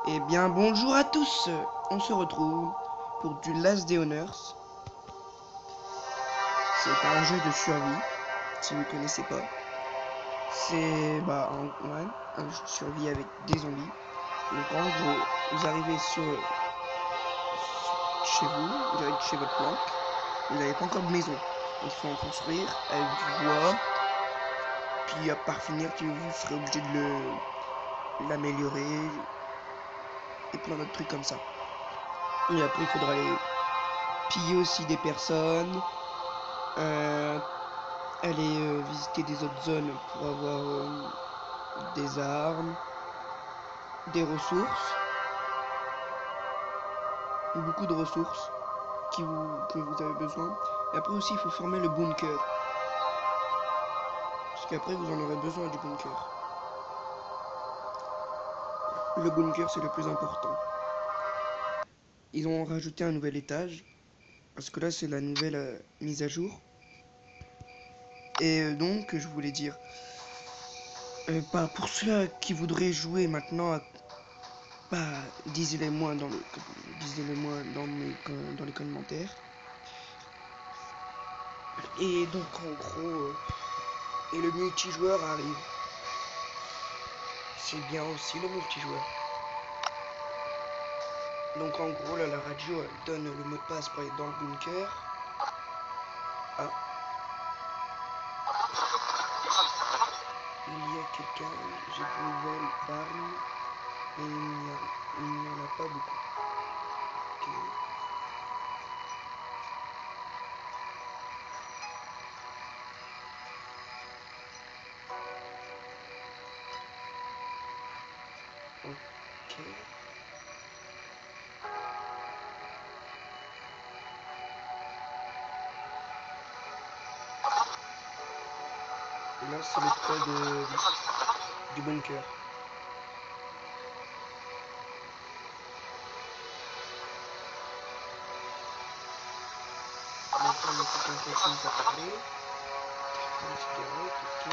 Eh bien, bonjour à tous. On se retrouve pour du Last Day Honors. C'est un jeu de survie, si vous connaissez pas. C'est un jeu de survie avec des zombies. Donc en gros, vous arrivez chez vous, vous arrivez chez votre planque, vous n'avez pas encore de maison. Donc il faut en construire avec du bois. Puis par finir, vous serez obligé de l'améliorer et plein d'autres trucs comme ça. Et après, il faudra aller piller aussi des personnes, aller visiter des autres zones pour avoir des armes, des ressources, beaucoup de ressources que vous avez besoin. Et après aussi, il faut former le bunker, parce qu'après vous en aurez besoin du bunker. Le bunker, c'est le plus important. Ils ont rajouté un nouvel étage, parce que là c'est la nouvelle mise à jour. Et donc je voulais dire, pour ceux qui voudraient jouer maintenant, disez-les moi dans les commentaires. Et donc en gros, et le multijoueur arrive. C'est bien aussi le multijoueur. Donc en gros là, la radio elle donne le mot de passe pour aller dans le bunker. Ah. Il y a quelqu'un, j'ai de nouvelles d'armes, mais il n'y en a pas beaucoup. Ok. Ok. Là c'est le code du bunker. Maintenant il y a quelqu'un qui commence à parler. Une cigarette, ok.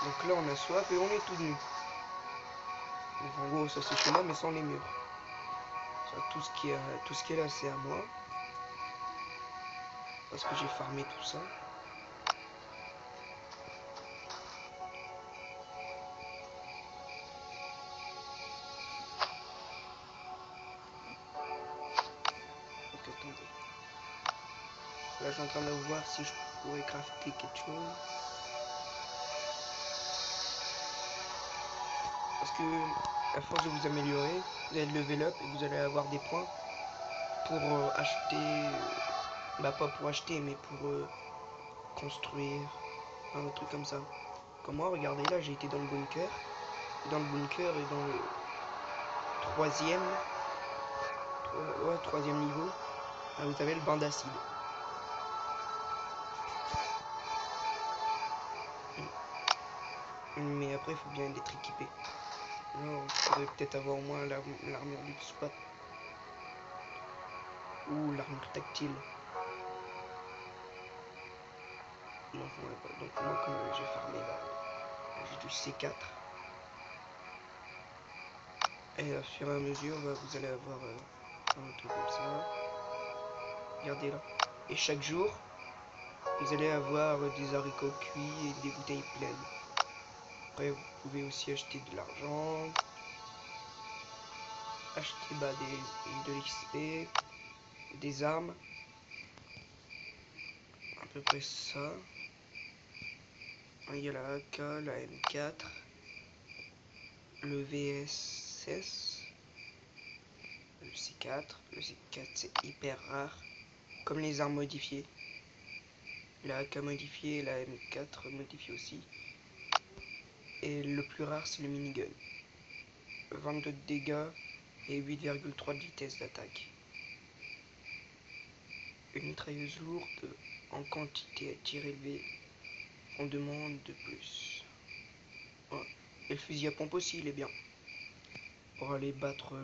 Donc là on a soif et on est tout nu. Donc en gros ça c'est chez moi mais sans les murs. Ça, tout ce qui est là c'est à moi. Parce que j'ai farmé tout ça. Donc attendez. Là je suis en train de voir si je pourrais crafter quelque chose. Parce que à force de vous améliorer, vous allez level up et vous allez avoir des points pour acheter, pas pour acheter mais pour construire un autre truc comme ça. Comme moi, regardez là, j'ai été dans le bunker. Dans le bunker et dans le troisième niveau, là, vous avez le bain d'acide. Mais après il faut bien être équipé. Là on pourrait peut-être avoir au moins l'armure du SWAT. Ou l'armure tactile. Donc, donc moi comme j'ai farmé là, j'ai du C4. Et au fur et à mesure vous allez avoir un truc comme ça. Regardez là. Et chaque jour vous allez avoir des haricots cuits et des bouteilles pleines. Après vous pouvez aussi acheter de l'argent. Acheter de l'XP. Des armes. À peu près ça. Il y a la AK, la M4, le VSS, le C4. Le C4 c'est hyper rare, comme les armes modifiées. La AK modifiée, la M4 modifiée aussi. Et le plus rare c'est le minigun. 22 de dégâts et 8,3 de vitesse d'attaque. Une mitrailleuse lourde en quantité à tir élevé. On demande de plus. Ouais. Et le fusil à pompe aussi il est bien. Pour aller battre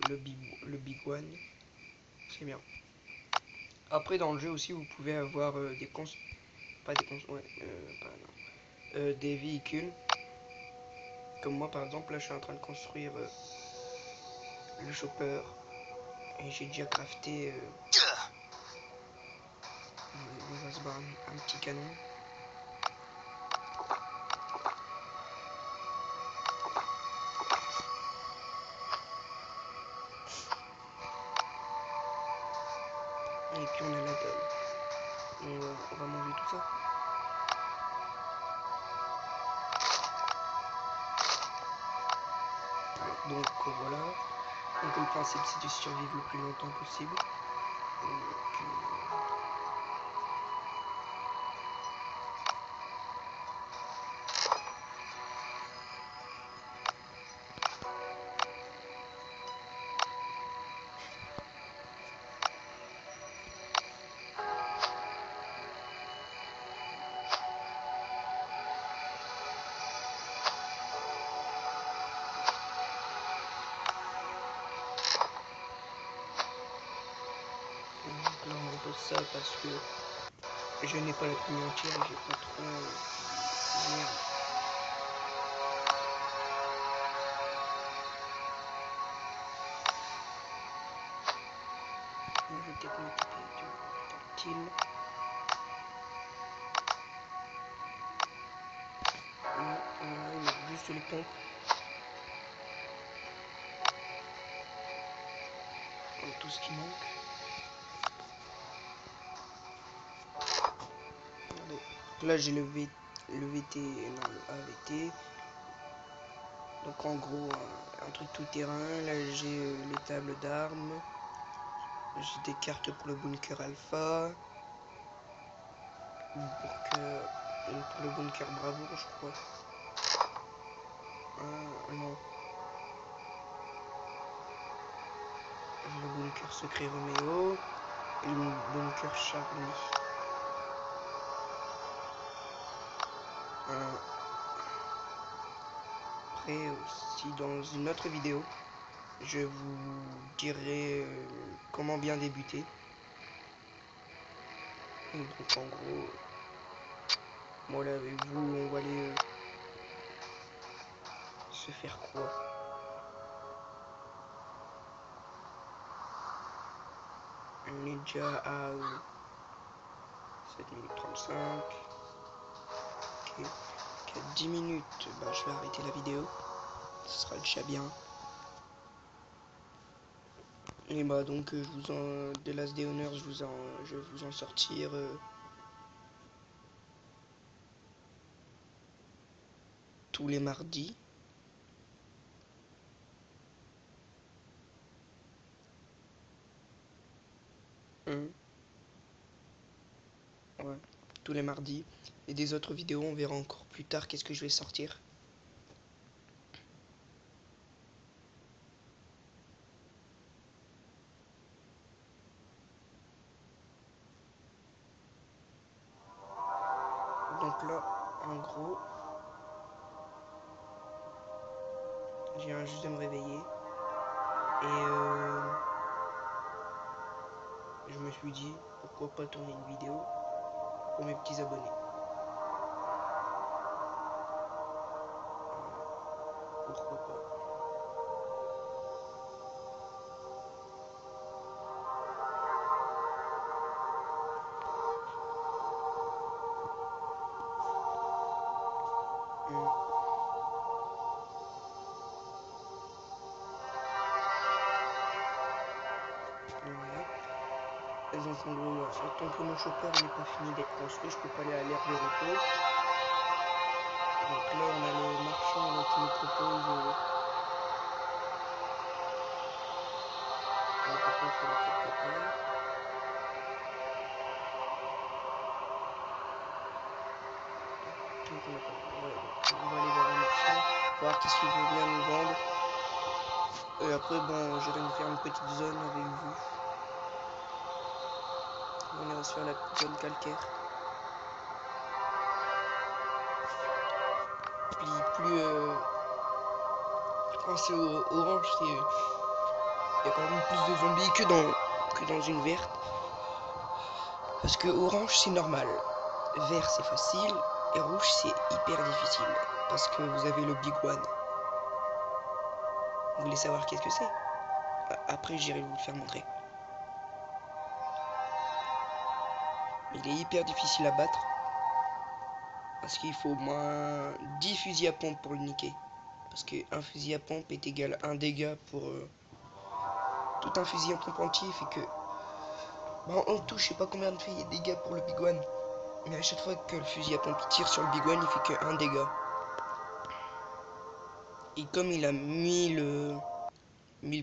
le big one. C'est bien. Après dans le jeu aussi vous pouvez avoir des véhicules. Comme moi par exemple là je suis en train de construire le chopper. Et j'ai déjà crafté on va se voir un petit canon. Et puis on a la dalle. On va manger tout ça. Donc voilà. Donc le principe c'est de survivre le plus longtemps possible. Donc, donc là on repose ça parce que je n'ai pas la tenue entière et j'ai pas trop merde. Je vais peut-être m'équiper de tactile. Il manque juste les pompes. Tout ce qui manque. Regardez. Là j'ai le VT, non le AVT. Donc en gros un truc tout terrain. Là j'ai les tables d'armes. J'ai des cartes pour le bunker alpha. Pour le bunker bravoure je crois. Non. Le bunker secret Roméo. Et le bunker Charlie. Après aussi dans une autre vidéo je vous dirai comment bien débuter. Et donc en gros moi là avec vous on va aller se faire quoi? On est déjà à 7 minutes 35. Ok. À 10 minutes, bah, je vais arrêter la vidéo. Ce sera déjà bien. Et bah donc je vous en de Last Day Honor, je vais vous en sortir tous les mardis. Ouais, tous les mardis. Et des autres vidéos, on verra encore plus tard qu'est-ce que je vais sortir. Donc là, en gros, je viens juste de me réveiller. Et je me suis dit, pourquoi pas tourner une vidéo pour mes petits abonnés. Pourquoi pas. Et donc en gros, tant que mon chopper n'est pas fini d'être construit, je peux pas aller à l'aire de repos. Donc là on a le marchand là, qui nous propose on peut pas faire quelque part. Donc on va aller voir le marchand, voir qu'est-ce qu'il veut bien nous vendre. Et après bon j'irai me faire une petite zone avec vous. On ira se faire la petite zone calcaire. Plus quand c'est orange, c'est il y a quand même plus de zombies que dans une verte. Parce que orange c'est normal, vert c'est facile et rouge c'est hyper difficile. Parce que vous avez le Big One. Vous voulez savoir qu'est-ce que c'est? Après, j'irai vous le faire montrer. Il est hyper difficile à battre. Parce qu'il faut au moins 10 fusils à pompe pour le niquer. Parce qu'un fusil à pompe est égal à 1 dégât pour... tout un fusil à pompe entier fait que... Bon, en tout, je sais pas combien de dégâts pour le Big One. Mais à chaque fois que le fusil à pompe tire sur le Big One, il fait que 1 dégât. Et comme il a 1000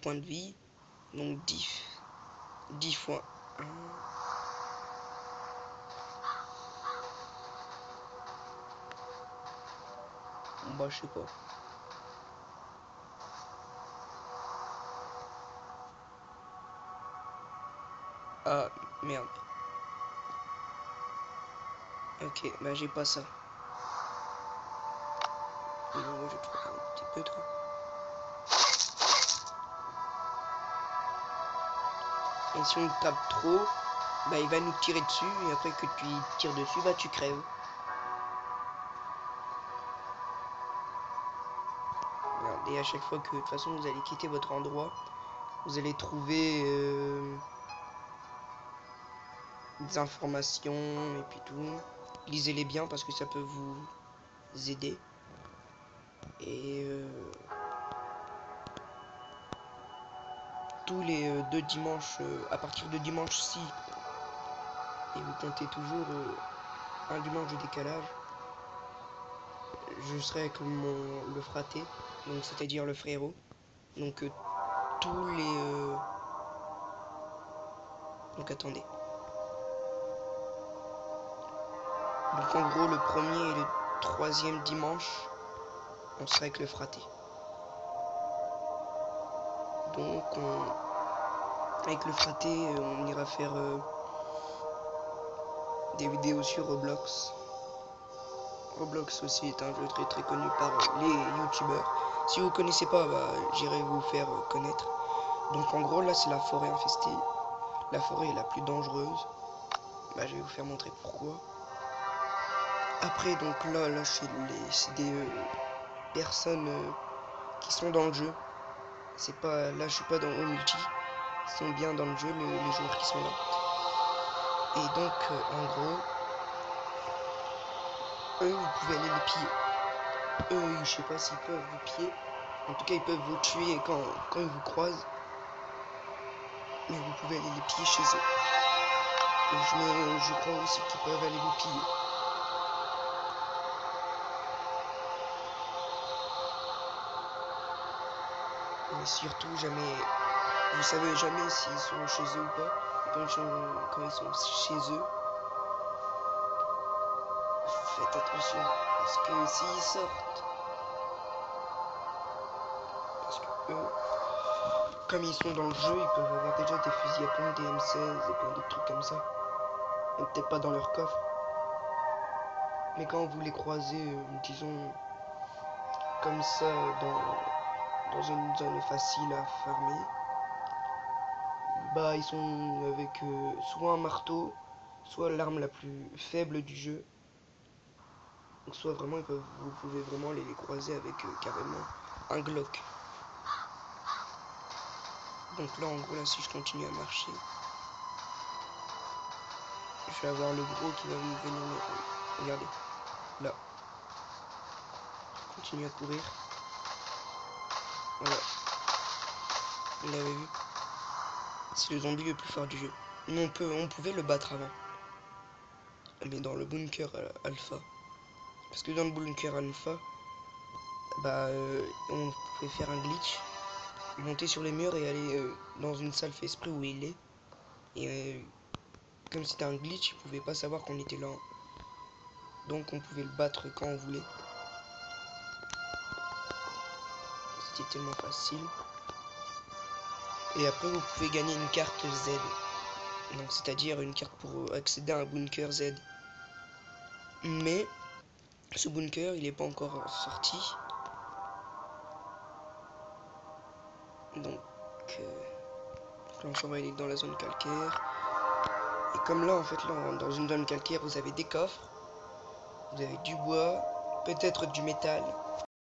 points de vie, donc 10 fois 1... Bah, je sais pas. Ah, merde. Ok, bah j'ai pas ça. Non, je trouve un petit peu trop. Et si on tape trop, bah il va nous tirer dessus, et après que tu tires dessus, bah tu crèves. Merde, et à chaque fois que de toute façon vous allez quitter votre endroit, vous allez trouver des informations et puis tout. Lisez-les bien parce que ça peut vous aider. Et tous les 2 dimanches, à partir de dimanche-ci, et vous comptez toujours un dimanche de décalage, je serai avec le fraté, donc c'est-à-dire le frérot. Donc tous les... Donc attendez. Donc en gros le premier et le 3e dimanche, on sera avec le fraté. Donc avec le fraté, on ira faire des vidéos sur Roblox. Roblox aussi est un jeu très très connu par les youtubeurs. Si vous connaissez pas, bah, j'irai vous faire connaître. Donc en gros là c'est la forêt infestée. La forêt est la plus dangereuse. Bah, je vais vous faire montrer pourquoi. Après donc là c'est des personnes qui sont dans le jeu. C'est pas là je suis pas dans au multi. Ils sont bien dans le jeu les joueurs qui sont là. Et donc en gros eux vous pouvez aller les piller. Eux je sais pas s'ils peuvent vous piller. En tout cas ils peuvent vous tuer quand ils vous croisent. Mais vous pouvez aller les piller chez eux. Et je crois aussi qu'ils peuvent aller vous piller. Mais surtout jamais... Vous savez jamais s'ils sont chez eux ou pas. Quand ils sont chez eux, faites attention. Parce que s'ils sortent... Parce que eux, comme ils sont dans le jeu, ils peuvent avoir déjà des fusils à pompe, des M16 et plein d'autres trucs comme ça. Et peut-être pas dans leur coffre. Mais quand vous les croisez, disons, comme ça, dans une zone facile à farmer, bah ils sont avec soit un marteau, soit l'arme la plus faible du jeu. Donc soit vraiment vous pouvez vraiment les croiser avec carrément un Glock. Donc là en gros là si je continue à marcher, je vais avoir le gros qui va me venir me... Regardez, là. Je continue à courir. Voilà. Vous l'avez vu? C'est le zombie le plus fort du jeu. On pouvait le battre avant. Mais dans le bunker alpha. Parce que dans le bunker alpha, bah on pouvait faire un glitch, monter sur les murs et aller dans une salle fait exprès où il est. Et comme c'était un glitch, il pouvait pas savoir qu'on était là. Donc on pouvait le battre quand on voulait. C'était tellement facile. Et après vous pouvez gagner une carte Z. Donc c'est-à-dire une carte pour accéder à un bunker Z. Mais ce bunker il est pas encore sorti. Donc on va aller dans la zone calcaire. Et comme là en fait là dans une zone calcaire vous avez des coffres. Vous avez du bois, peut-être du métal.